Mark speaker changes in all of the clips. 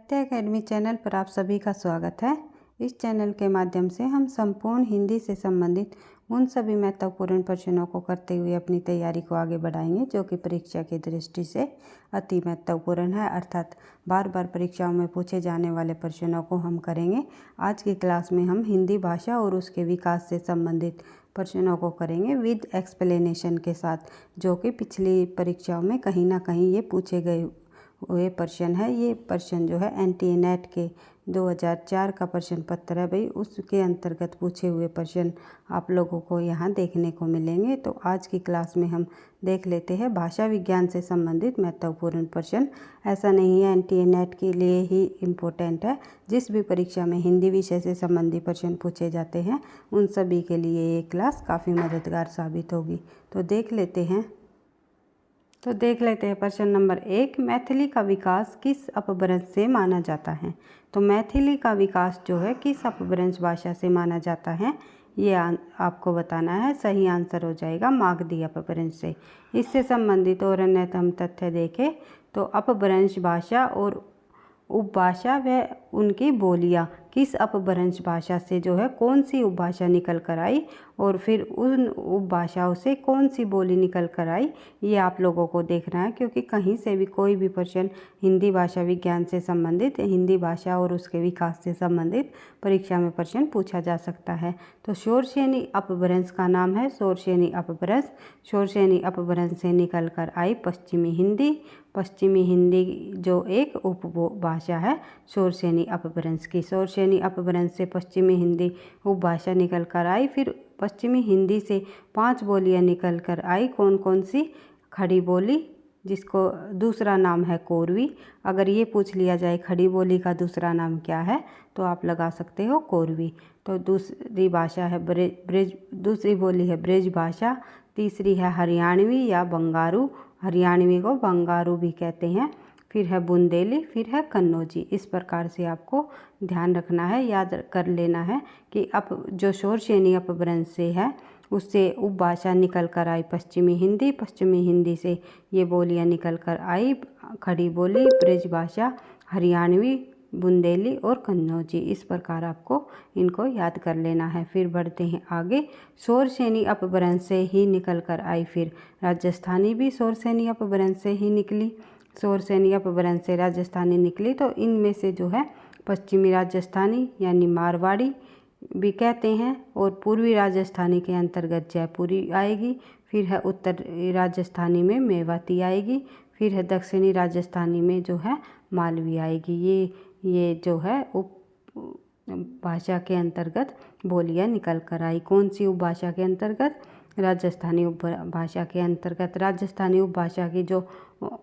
Speaker 1: साहित्य academy channel पर आप सभी का स्वागत है। इस चैनल के माध्यम से हम संपूर्ण हिंदी से संबंधित उन सभी महत्वपूर्ण प्रश्नों को करते हुए अपनी तैयारी को आगे बढ़ाएंगे जो कि परीक्षा की दृष्टि से अति महत्वपूर्ण है, अर्थात बार बार परीक्षाओं में पूछे जाने वाले प्रश्नों को हम करेंगे। आज की क्लास में हम हिंदी भाषा और उसके विकास से संबंधित प्रश्नों को करेंगे विद एक्सप्लेनेशन के साथ, जो कि पिछली परीक्षाओं में कहीं ना कहीं ये पूछे गए हुए प्रश्न है। ये प्रश्न जो है NTA-NET के 2004 का प्रश्न पत्र है भाई, उसके अंतर्गत पूछे हुए प्रश्न आप लोगों को यहाँ देखने को मिलेंगे। तो आज की क्लास में हम देख लेते हैं भाषा विज्ञान से संबंधित महत्वपूर्ण प्रश्न। ऐसा नहीं है NTA-NET के लिए ही इम्पोर्टेंट है, जिस भी परीक्षा में हिंदी विषय से संबंधित प्रश्न पूछे जाते हैं उन सभी के लिए ये क्लास काफ़ी मददगार साबित होगी। तो देख लेते हैं प्रश्न नंबर 1, मैथिली का विकास किस अपभ्रंश से माना जाता है। तो मैथिली का विकास जो है किस अपभ्रंश भाषा से माना जाता है, ये आपको बताना है। सही आंसर हो जाएगा मागधी अपभ्रंश से। इससे संबंधित और अन्य हम तथ्य देखें तो अपभ्रंश भाषा और उपभाषा व उनकी बोलियां किस अपभ्रंश भाषा से जो है कौन सी उपभाषा निकल कर आई और फिर उन उपभाषाओं से कौन सी बोली निकल कर आई, ये आप लोगों को देखना है, क्योंकि कहीं से भी कोई भी प्रश्न हिंदी भाषा विज्ञान से संबंधित, हिंदी भाषा और उसके विकास से संबंधित परीक्षा में प्रश्न पूछा जा सकता है। तो शोरसेनी अपभ्रंश का नाम है शोरसेनी अपभ्रंश। शोरसेनी अपभ्रंश से निकल कर आई पश्चिमी हिंदी। पश्चिमी हिंदी जो एक उपभाषा है शोरसेनी अपभ्रंश की। शोरसेनी अपभ्रंश से पश्चिमी हिंदी उपभाषा निकल कर आई। फिर पश्चिमी हिंदी से 5 बोलियां निकल कर आई। कौन कौन सी? खड़ी बोली, जिसको दूसरा नाम है कोरवी। अगर ये पूछ लिया जाए खड़ी बोली का दूसरा नाम क्या है तो आप लगा सकते हो कोरवी। तो दूसरी भाषा है दूसरी बोली है ब्रज भाषा। तीसरी है हरियाणवी या बंगारू। हरियाणवी को बंगारू भी कहते हैं। फिर है बुंदेली, फिर है कन्नौजी। इस प्रकार से आपको ध्यान रखना है, याद कर लेना है कि जो शोरसेनी अपभ्रंश से है उससे उपभाषा निकल कर आई पश्चिमी हिंदी। पश्चिमी हिंदी से ये बोलियां निकल कर आई खड़ी बोली, ब्रज भाषा, हरियाणवी, बुंदेली और कन्नौजी। इस प्रकार आपको इनको याद कर लेना है। फिर बढ़ते हैं आगे। शोरसेनी अपभ्रंश से ही निकल कर आई फिर राजस्थानी भी शोरसेनी अपभ्रंश से ही निकली। शोरसेनी अपभ्रंश से राजस्थानी निकली। तो इनमें से जो है पश्चिमी राजस्थानी यानी मारवाड़ी भी कहते हैं, और पूर्वी राजस्थानी के अंतर्गत जयपुरी आएगी। फिर है उत्तरी राजस्थानी में मेवाती आएगी। फिर है दक्षिणी राजस्थानी में जो है मालवी आएगी। ये जो है उप भाषा के अंतर्गत बोलियां निकल कर आई। कौन सी उपभाषा के अंतर्गत? राजस्थानी उपभाषा के अंतर्गत। राजस्थानी उपभाषा की जो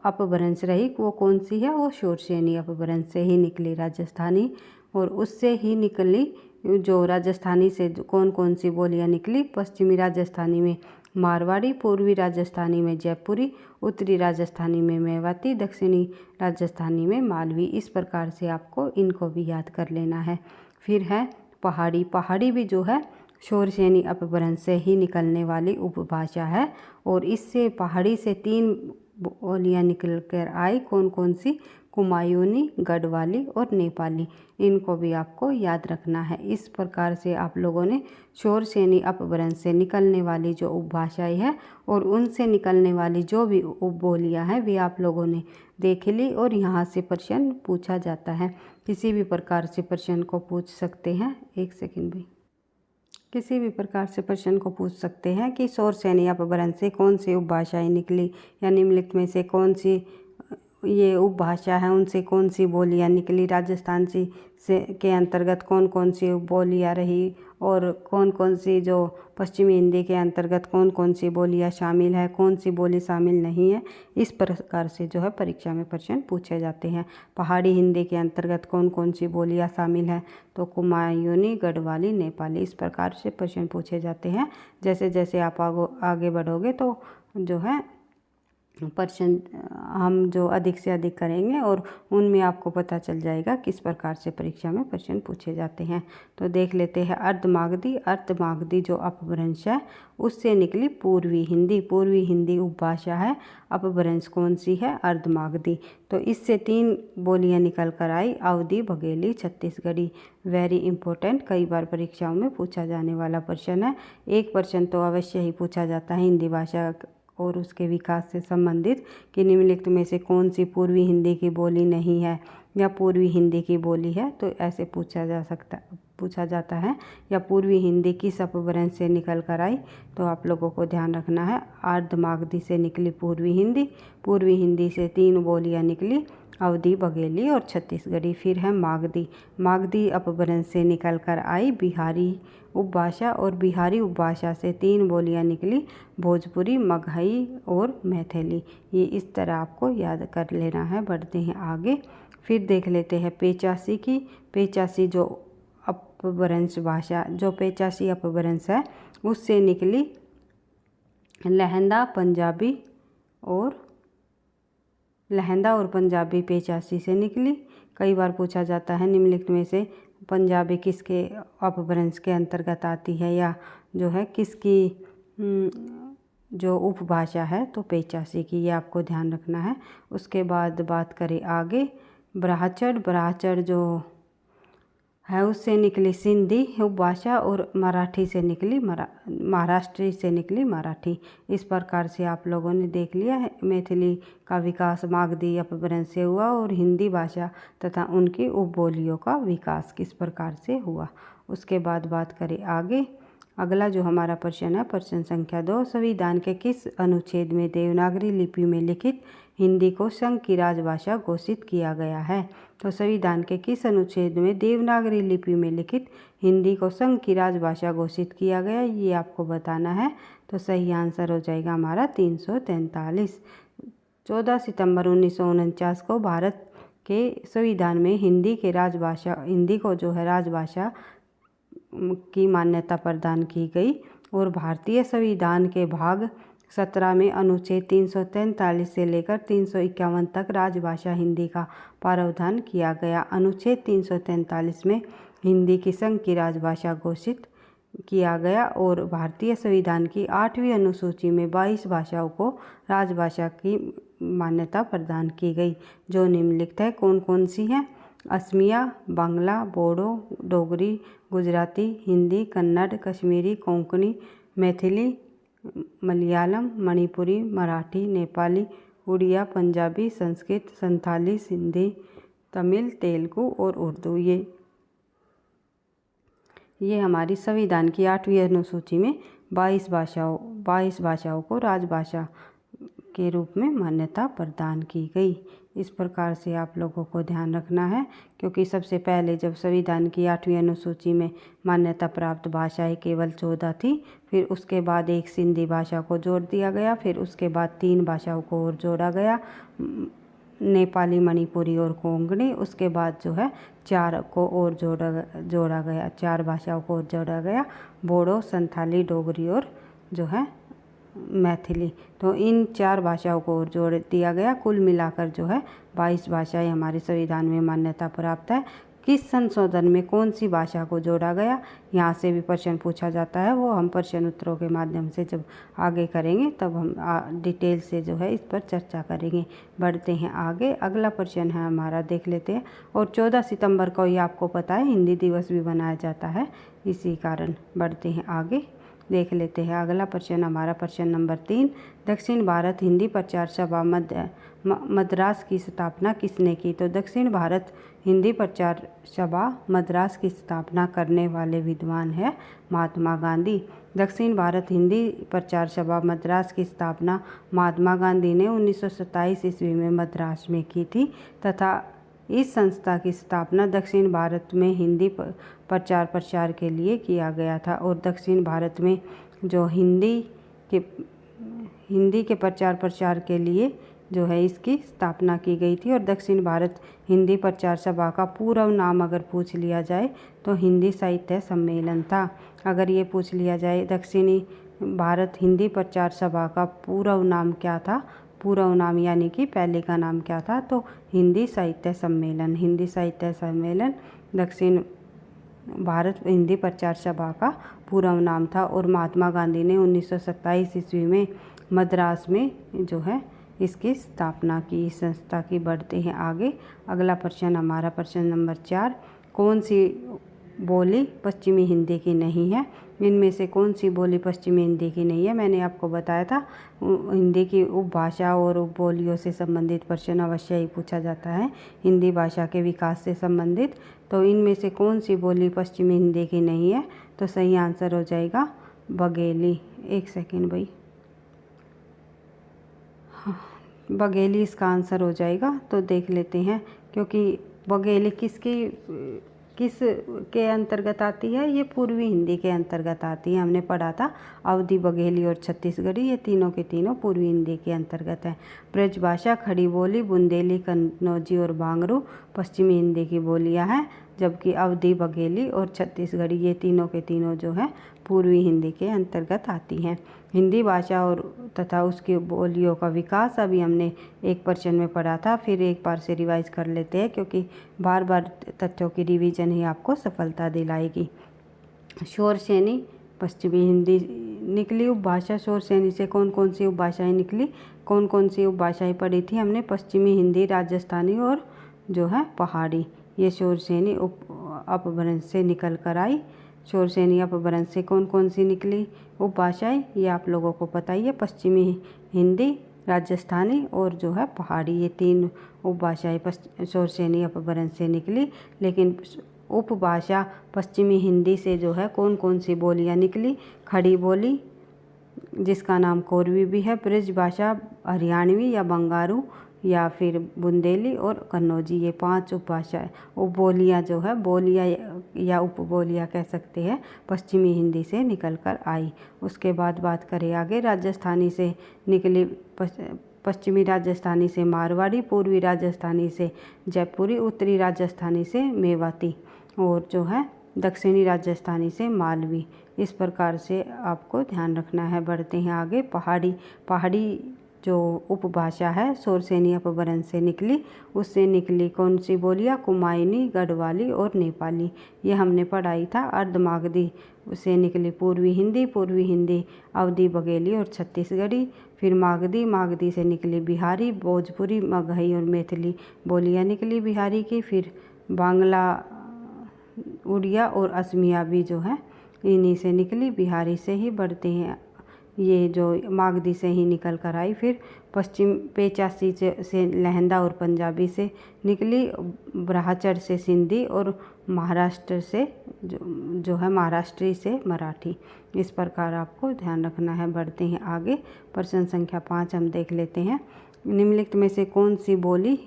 Speaker 1: अपभ्रंश रही वो कौन सी है? वो शोरसेनी अपभ्रंश से ही निकली राजस्थानी। और उससे ही निकली जो राजस्थानी से कौन कौन सी बोलियां निकली? पश्चिमी राजस्थानी में मारवाड़ी, पूर्वी राजस्थानी में जयपुरी, उत्तरी राजस्थानी में मेवाती, दक्षिणी राजस्थानी में मालवी। इस प्रकार से आपको इनको भी याद कर लेना है। फिर है पहाड़ी। पहाड़ी भी जो है शोरसेनी अपभ्रंश से ही निकलने वाली उपभाषा है, और इससे पहाड़ी से 3 बोलियां निकल कर आई। कौन कौन सी? कुमायूनी, गढ़वाली और नेपाली। इनको भी आपको याद रखना है। इस प्रकार से आप लोगों ने शोरसेनी अपभ्रंश से निकलने वाली जो उपभाषाएं है और उनसे निकलने वाली जो भी उपबोलियां हैं वे आप लोगों ने देख ली, और यहाँ से प्रश्न पूछा जाता है। किसी भी प्रकार से प्रश्न को पूछ सकते हैं। एक सेकंड भी। किसी भी प्रकार से प्रश्न को पूछ सकते हैं कि शोरसेनी अपभ्रंश से कौन सी उपभाषाएं निकली, या निम्नलिखित में से कौन सी ये उपभाषा है उनसे कौन सी बोलियां निकली। राजस्थान से के अंतर्गत कौन कौन सी बोलियां रही, और कौन कौन सी जो पश्चिमी हिंदी के अंतर्गत कौन कौन सी बोलियां शामिल है, कौन सी बोली शामिल नहीं है। इस प्रकार से जो है परीक्षा में प्रश्न पूछे जाते हैं। पहाड़ी हिंदी के अंतर्गत कौन कौन सी बोलियां शामिल है? तो कुमायूनी, गढ़वाली, नेपाली। इस प्रकार से प्रश्न पूछे जाते हैं। जैसे जैसे आप आगे बढ़ोगे तो जो है प्रश्न हम जो अधिक से अधिक करेंगे और उनमें आपको पता चल जाएगा किस प्रकार से परीक्षा में प्रश्न पूछे जाते हैं। तो देख लेते हैं अर्धमागधी। अर्धमागधी जो अपभ्रंश है उससे निकली पूर्वी हिंदी। पूर्वी हिंदी उपभाषा है, अपभ्रंश कौन सी है? अर्धमागधी। तो इससे 3 बोलियां निकल कर आई, अवधी, बघेली, छत्तीसगढ़ी। वेरी इंपॉर्टेंट, कई बार परीक्षाओं में पूछा जाने वाला प्रश्न है। एक प्रश्न तो अवश्य ही पूछा जाता है हिंदी भाषा और उसके विकास से संबंधित कि निम्नलिखित में से कौन सी पूर्वी हिंदी की बोली नहीं है या पूर्वी हिंदी की बोली है। तो ऐसे पूछा जाता है। या पूर्वी हिंदी किस अपभ्रंश से निकल कर आई? तो आप लोगों को ध्यान रखना है, अर्धमागधी से निकली पूर्वी हिंदी। पूर्वी हिंदी से 3 बोलियां निकली, अवधी, बघेली और छत्तीसगढ़ी। फिर है मागधी। मागधी अपभ्रंश से निकल कर आई बिहारी उपभाषा और बिहारी उपभाषा से 3 बोलियां निकली, भोजपुरी, मगही और मैथिली। ये इस तरह आपको याद कर लेना है। बढ़ते हैं आगे। फिर देख लेते हैं पेचासी की। पेचासी जो अपभ्रंश भाषा, जो पेचासी अपभ्रंश है उससे निकली लहंदा, पंजाबी और पंजाबी पेचासी से निकली। कई बार पूछा जाता है निम्नलिखित में से पंजाबी किसके अपभ्रंश के अंतर्गत आती है या जो है किसकी जो उपभाषा है? तो पेचासी की, ये आपको ध्यान रखना है। उसके बाद बात करें आगे, ब्राह्मण। ब्राह्मण जो है उससे निकली सिंधी उपभाषा और मराठी से निकली महाराष्ट्री से निकली मराठी। इस प्रकार से आप लोगों ने देख लिया है मैथिली का विकास मागधी अपभ्रंश से हुआ और हिंदी भाषा तथा उनकी उपबोलियों का विकास किस प्रकार से हुआ। उसके बाद बात करें आगे। अगला जो हमारा प्रश्न है प्रश्न संख्या 2, संविधान के किस अनुच्छेद में देवनागरी लिपि में लिखित हिंदी को संघ की राजभाषा घोषित किया गया है? तो संविधान के किस अनुच्छेद में देवनागरी लिपि में लिखित हिंदी को संघ की राजभाषा घोषित किया गया, ये आपको बताना है। तो सही आंसर हो जाएगा हमारा 343। 14 सितंबर 1949 को भारत के संविधान में हिंदी को जो है राजभाषा की मान्यता प्रदान की गई और भारतीय संविधान के भाग 17 में अनुच्छेद 343 से लेकर 351 तक राजभाषा हिंदी का प्रावधान किया गया। अनुच्छेद 343 में हिंदी की संघ की राजभाषा घोषित किया गया और भारतीय संविधान की 8वीं अनुसूची में 22 भाषाओं को राजभाषा की मान्यता प्रदान की गई, जो निम्नलिखित है। कौन कौन सी हैं? असमिया, बांग्ला, बोडो, डोगरी, गुजराती, हिंदी, कन्नड़, कश्मीरी, कोंकणी, मैथिली, मलयालम, मणिपुरी, मराठी, नेपाली, उड़िया, पंजाबी, संस्कृत, संथाली, सिंधी, तमिल, तेलुगु और उर्दू। ये हमारी संविधान की 8वीं अनुसूची में 22 भाषाओं को राजभाषा के रूप में मान्यता प्रदान की गई। इस प्रकार से आप लोगों को ध्यान रखना है, क्योंकि सबसे पहले जब संविधान की 8वीं अनुसूची में मान्यता प्राप्त भाषाएं केवल 14 थी, फिर उसके बाद एक सिंधी भाषा को जोड़ दिया गया, फिर उसके बाद 3 भाषाओं को और जोड़ा गया, नेपाली, मणिपुरी और कोंकणी। उसके बाद जो है 4 को और जोड़ा गया, 4 भाषाओं को और जोड़ा गया, बोडो, संथाली, डोगरी और जो है मैथिली। तो इन 4 भाषाओं को और जोड़ दिया गया। कुल मिलाकर जो है 22 भाषाएं हमारे संविधान में मान्यता प्राप्त है। किस संशोधन में कौन सी भाषा को जोड़ा गया, यहाँ से भी प्रश्न पूछा जाता है। वो हम प्रश्न उत्तरों के माध्यम से जब आगे करेंगे तब हम डिटेल से जो है इस पर चर्चा करेंगे। बढ़ते हैं आगे। अगला प्रश्न है हमारा, देख लेते हैं। और 14 सितंबर को ये आपको पता है हिंदी दिवस भी मनाया जाता है, इसी कारण। बढ़ते हैं आगे, देख लेते हैं अगला प्रश्न हमारा प्रश्न नंबर 3। दक्षिण भारत हिंदी प्रचार सभा मद्रास की स्थापना किसने की? तो दक्षिण भारत हिंदी प्रचार सभा मद्रास की स्थापना करने वाले विद्वान है महात्मा गांधी। दक्षिण भारत हिंदी प्रचार सभा मद्रास की स्थापना महात्मा गांधी ने 1927 ईस्वी में मद्रास में की थी तथा इस संस्था की स्थापना दक्षिण भारत में हिंदी प्रचार के लिए किया गया था और दक्षिण भारत में जो हिंदी के प्रचार के लिए जो है इसकी स्थापना की गई थी। और दक्षिण भारत हिंदी प्रचार सभा का पूरा नाम अगर पूछ लिया जाए तो हिंदी साहित्य सम्मेलन था। अगर ये पूछ लिया जाए दक्षिणी भारत हिंदी प्रचार सभा का पूरा नाम क्या था, पूर्व नाम यानी कि पहले का नाम क्या था, तो हिंदी साहित्य सम्मेलन। हिंदी साहित्य सम्मेलन दक्षिण भारत हिंदी प्रचार सभा का पूर्व नाम था। और महात्मा गांधी ने 1927 ईस्वी में मद्रास में जो है इसकी स्थापना की, इस संस्था की। बढ़ते हैं आगे। अगला प्रश्न हमारा प्रश्न नंबर 4, कौन सी बोली पश्चिमी हिंदी की नहीं है? इनमें से कौन सी बोली पश्चिमी हिंदी की नहीं है? मैंने आपको बताया था हिंदी की उपभाषा और उपबोलियों से संबंधित प्रश्न अवश्य ही पूछा जाता है, हिंदी भाषा के विकास से संबंधित। तो इनमें से कौन सी बोली पश्चिमी हिंदी की नहीं है? तो सही आंसर हो जाएगा बघेली। एक सेकेंड भाई, हाँ, बघेली इसका आंसर हो जाएगा। तो देख लेते हैं, क्योंकि बघेली किस के अंतर्गत आती है? ये पूर्वी हिंदी के अंतर्गत आती है। हमने पढ़ा था अवधी, बघेली और छत्तीसगढ़ी, ये तीनों के तीनों पूर्वी हिंदी के अंतर्गत है। ब्रजभाषा, खड़ी बोली, बुंदेली, कन्नौजी और भांगरू पश्चिमी हिंदी की बोलियां हैं, जबकि अवधी, बघेली और छत्तीसगढ़ी ये तीनों के तीनों जो है पूर्वी हिंदी के अंतर्गत आती हैं। हिंदी भाषा और तथा उसकी बोलियों का विकास अभी हमने एक प्रश्न में पढ़ा था, फिर एक बार से रिवाइज कर लेते हैं, क्योंकि बार बार तथ्यों की रिवीजन ही आपको सफलता दिलाएगी। शौरसेनी पश्चिमी हिंदी निकली उपभाषा। शौरसेनी से कौन कौन सी उपभाषाएँ निकली? कौन कौन सी उपभाषाएँ पढ़ी थी हमने? पश्चिमी हिंदी, राजस्थानी और जो है पहाड़ी। ये शौरसेनी अपभ्रंश से निकल कर आई। शौरसेनी अपभ्रंश से कौन कौन सी निकली उपभाषाएँ? ये आप लोगों को पता ही है, पश्चिमी हिंदी, राजस्थानी और जो है पहाड़ी, ये तीन उपभाषाएँ शौरसेनी अपभ्रंश से निकली। लेकिन उपभाषा पश्चिमी हिंदी से जो है कौन कौन सी बोलियाँ निकली? खड़ी बोली, जिसका नाम कोरवी भी है, ब्रजभाषा, हरियाणवी या बंगारू या फिर बुंदेली और कन्नौजी, ये 5 उपभाषाएँ उपबोलियाँ जो है, बोलियाँ या उपबोलियाँ कह सकते हैं, पश्चिमी हिंदी से निकल कर आई। उसके बाद बात करें आगे, राजस्थानी से निकली, पश्चिमी राजस्थानी से मारवाड़ी, पूर्वी राजस्थानी से जयपुरी, उत्तरी राजस्थानी से मेवाती और जो है दक्षिणी राजस्थानी से मालवी। इस प्रकार से आपको ध्यान रखना है। बढ़ते हैं आगे। पहाड़ी जो उपभाषा है शौरसेनी अपभ्रंश से निकली, उससे निकली कौन सी बोलियाँ? कुमायूनी, गढ़वाली और नेपाली, ये हमने पढ़ाई था। अर्धमागधी से निकली पूर्वी हिंदी, अवधी, बघेली और छत्तीसगढ़ी। फिर मागधी से निकली बिहारी, भोजपुरी, मगही और मैथिली बोलियाँ निकली बिहारी की। फिर बांग्ला, उड़िया और असमिया भी जो है इन्हीं से निकली, बिहारी से ही। बढ़ते हैं, ये जो मागधी से ही निकल कर आई। फिर पश्चिम पेचासी से लहंदा और पंजाबी से निकली, ब्राह्मण से सिंधी और महाराष्ट्र से जो है महाराष्ट्री से मराठी। इस प्रकार आपको ध्यान रखना है। बढ़ते हैं आगे। प्रश्न संख्या 5 हम देख लेते हैं। निम्नलिखित में से कौन सी बोली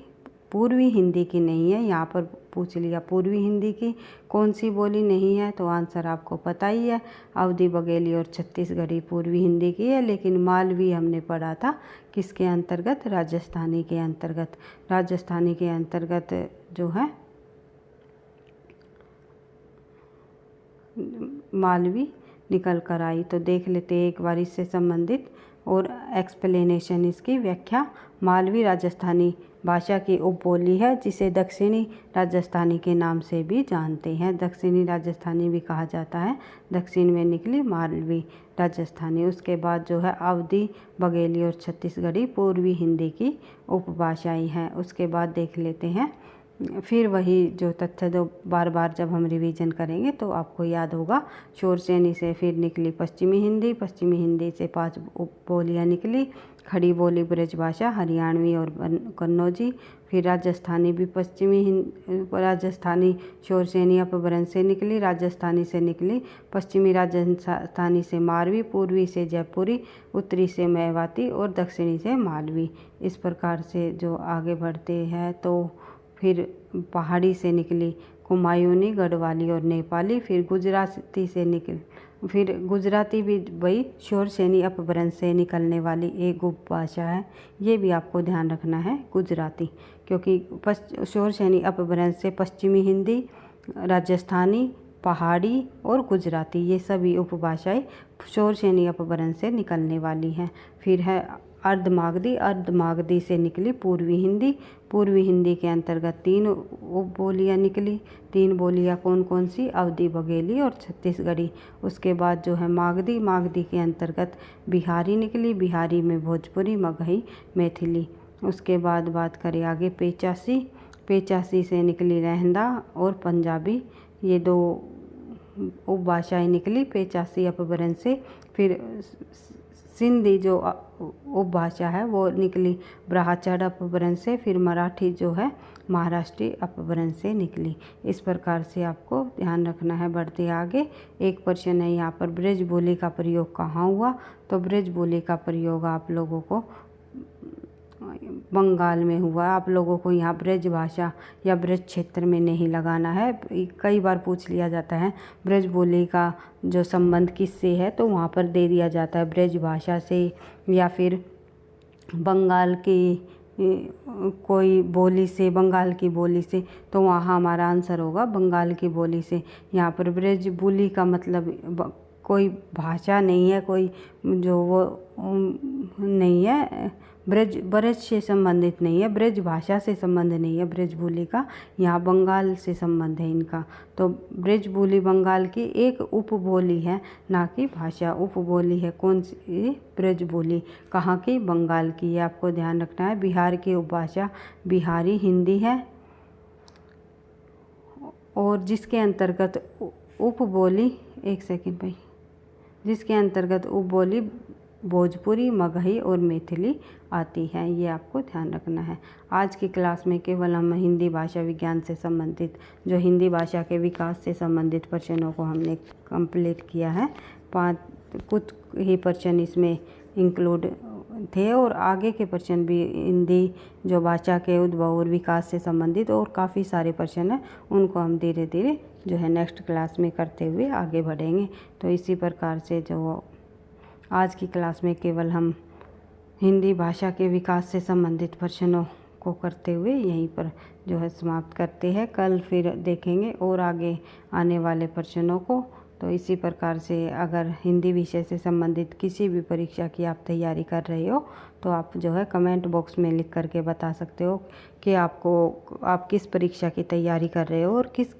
Speaker 1: पूर्वी हिंदी की नहीं है? यहाँ पर पूछ लिया पूर्वी हिंदी की कौन सी बोली नहीं है, तो आंसर आपको पता ही है, अवधी, बघेली और छत्तीसगढ़ी पूर्वी हिंदी की है। लेकिन मालवी हमने पढ़ा था किसके अंतर्गत? राजस्थानी के अंतर्गत। राजस्थानी के अंतर्गत जो है मालवी निकल कर आई। तो देख लेते हैं एक बार इससे संबंधित और एक्सप्लेनेशन, इसकी व्याख्या। मालवी राजस्थानी भाषा की उपबोली है, जिसे दक्षिणी राजस्थानी के नाम से भी जानते हैं। दक्षिणी राजस्थानी भी कहा जाता है। दक्षिण में निकली मालवी राजस्थानी। उसके बाद जो है अवधी, बघेली और छत्तीसगढ़ी पूर्वी हिंदी की उपभाषाएं हैं। उसके बाद देख लेते हैं, फिर वही जो तथ्य दो बार बार जब हम रिवीजन करेंगे तो आपको याद होगा। शौरसेनी से फिर निकली पश्चिमी हिंदी से 5 उपबोलियाँ निकली। खड़ी बोली ब्रजभाषा, हरियाणवी और कन्नौजी। फिर राजस्थानी भी राजस्थानी शौरसेनी अपभ्रंश से निकली। राजस्थानी से निकली पश्चिमी राजस्थानी से मारवी, पूर्वी से जयपुरी, उत्तरी से मेवाती और दक्षिणी से मालवी। इस प्रकार से जो आगे बढ़ते हैं तो फिर पहाड़ी से निकली कुमायूनी, गढ़वाली और नेपाली। फिर गुजराती भी वही शौरसेनी अपभ्रंश से निकलने वाली एक उपभाषा है। ये भी आपको ध्यान रखना है गुजराती, क्योंकि शौरसेनी अपभ्रंश से पश्चिमी हिंदी, राजस्थानी, पहाड़ी और गुजराती ये सभी उपभाषाएं शौरसेनी अपभ्रंश से निकलने वाली हैं। फिर है अर्धमागधी से निकली पूर्वी हिंदी। पूर्वी हिंदी के अंतर्गत 3 उपबोलियाँ निकली। 3 बोलियाँ कौन कौन सी? अवधी, बघेली और छत्तीसगढ़ी। उसके बाद जो है मागधी के अंतर्गत बिहारी निकली। बिहारी में भोजपुरी, मगही, मैथिली। उसके बाद बात करें आगे पेचासी से निकली लहंदा और पंजाबी। ये 2 उपभाषाएँ निकली पेचासी अपभ्रंश से। फिर सिंधी जो उपभाषा है वो निकली ब्राह्मण अपभ्रंश से। फिर मराठी जो है महाराष्ट्री अपभ्रंश से निकली। इस प्रकार से आपको ध्यान रखना है। बढ़ते आगे, एक प्रश्न है यहाँ पर, ब्रज बोली का प्रयोग कहाँ हुआ? तो ब्रज बोली का प्रयोग आप लोगों को बंगाल में हुआ। आप लोगों को यहाँ ब्रज भाषा या ब्रज क्षेत्र में नहीं लगाना है। कई बार पूछ लिया जाता है ब्रज बोली का जो संबंध किससे है, तो वहाँ पर दे दिया जाता है ब्रज भाषा से या फिर बंगाल की कोई बोली से, बंगाल की बोली से। तो वहाँ हमारा आंसर होगा बंगाल की बोली से। यहाँ पर ब्रज बोली का मतलब कोई भाषा नहीं है, कोई जो वो नहीं है, ब्रज से संबंधित नहीं है, ब्रज भाषा से संबंध नहीं है ब्रज बोली का। यहाँ बंगाल से संबंध है इनका। तो ब्रज बोली बंगाल की एक उपबोली है, ना कि भाषा। उपबोली है कौन सी? ब्रज बोली। कहाँ की? बंगाल की। ये आपको ध्यान रखना है। बिहार की उपभाषा बिहारी हिंदी है और जिसके अंतर्गत उपबोली, एक सेकंड भाई, जिसके अंतर्गत उपबोली भोजपुरी, मगही और मैथिली आती है। ये आपको ध्यान रखना है। आज की क्लास में केवल हम हिंदी भाषा विज्ञान से संबंधित, जो हिंदी भाषा के विकास से संबंधित प्रश्नों को हमने कंप्लीट किया है। कुछ ही प्रश्न इसमें इंक्लूड थे और आगे के प्रश्न भी हिंदी जो भाषा के उद्भव और विकास से संबंधित और काफ़ी सारे प्रश्न हैं, उनको हम धीरे धीरे जो है नेक्स्ट क्लास में करते हुए आगे बढ़ेंगे। तो इसी प्रकार से जो आज की क्लास में केवल हम हिंदी भाषा के विकास से संबंधित प्रश्नों को करते हुए यहीं पर जो है समाप्त करते हैं। कल फिर देखेंगे और आगे आने वाले प्रश्नों को। तो इसी प्रकार से अगर हिंदी विषय से संबंधित किसी भी परीक्षा की आप तैयारी कर रहे हो तो आप जो है कमेंट बॉक्स में लिख करके बता सकते हो कि आप किस परीक्षा की तैयारी कर रहे हो और किस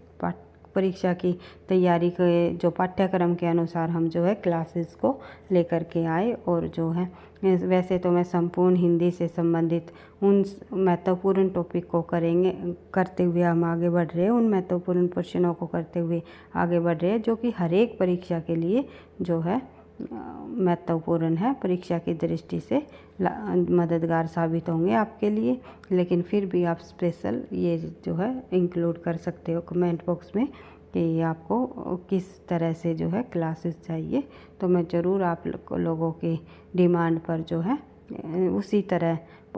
Speaker 1: परीक्षा की तैयारी के जो पाठ्यक्रम के अनुसार हम जो है क्लासेस को लेकर के आए। और जो है वैसे तो मैं संपूर्ण हिंदी से संबंधित उन महत्वपूर्ण टॉपिक को करते हुए हम आगे बढ़ रहे हैं, उन महत्वपूर्ण प्रश्नों को करते हुए आगे बढ़ रहे हैं जो कि हर एक परीक्षा के लिए जो है महत्वपूर्ण है, परीक्षा की दृष्टि से मददगार साबित होंगे आपके लिए। लेकिन फिर भी आप स्पेशल ये जो है इंक्लूड कर सकते हो कमेंट बॉक्स में कि आपको किस तरह से जो है क्लासेस चाहिए। तो मैं ज़रूर आप लोगों की डिमांड पर जो है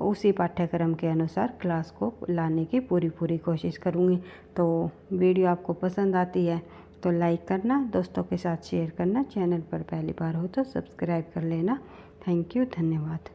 Speaker 1: उसी पाठ्यक्रम के अनुसार क्लास को लाने की पूरी कोशिश करूँगी। तो वीडियो आपको पसंद आती है तो लाइक करना, दोस्तों के साथ शेयर करना, चैनल पर पहली बार हो तो सब्सक्राइब कर लेना। थैंक यू, धन्यवाद।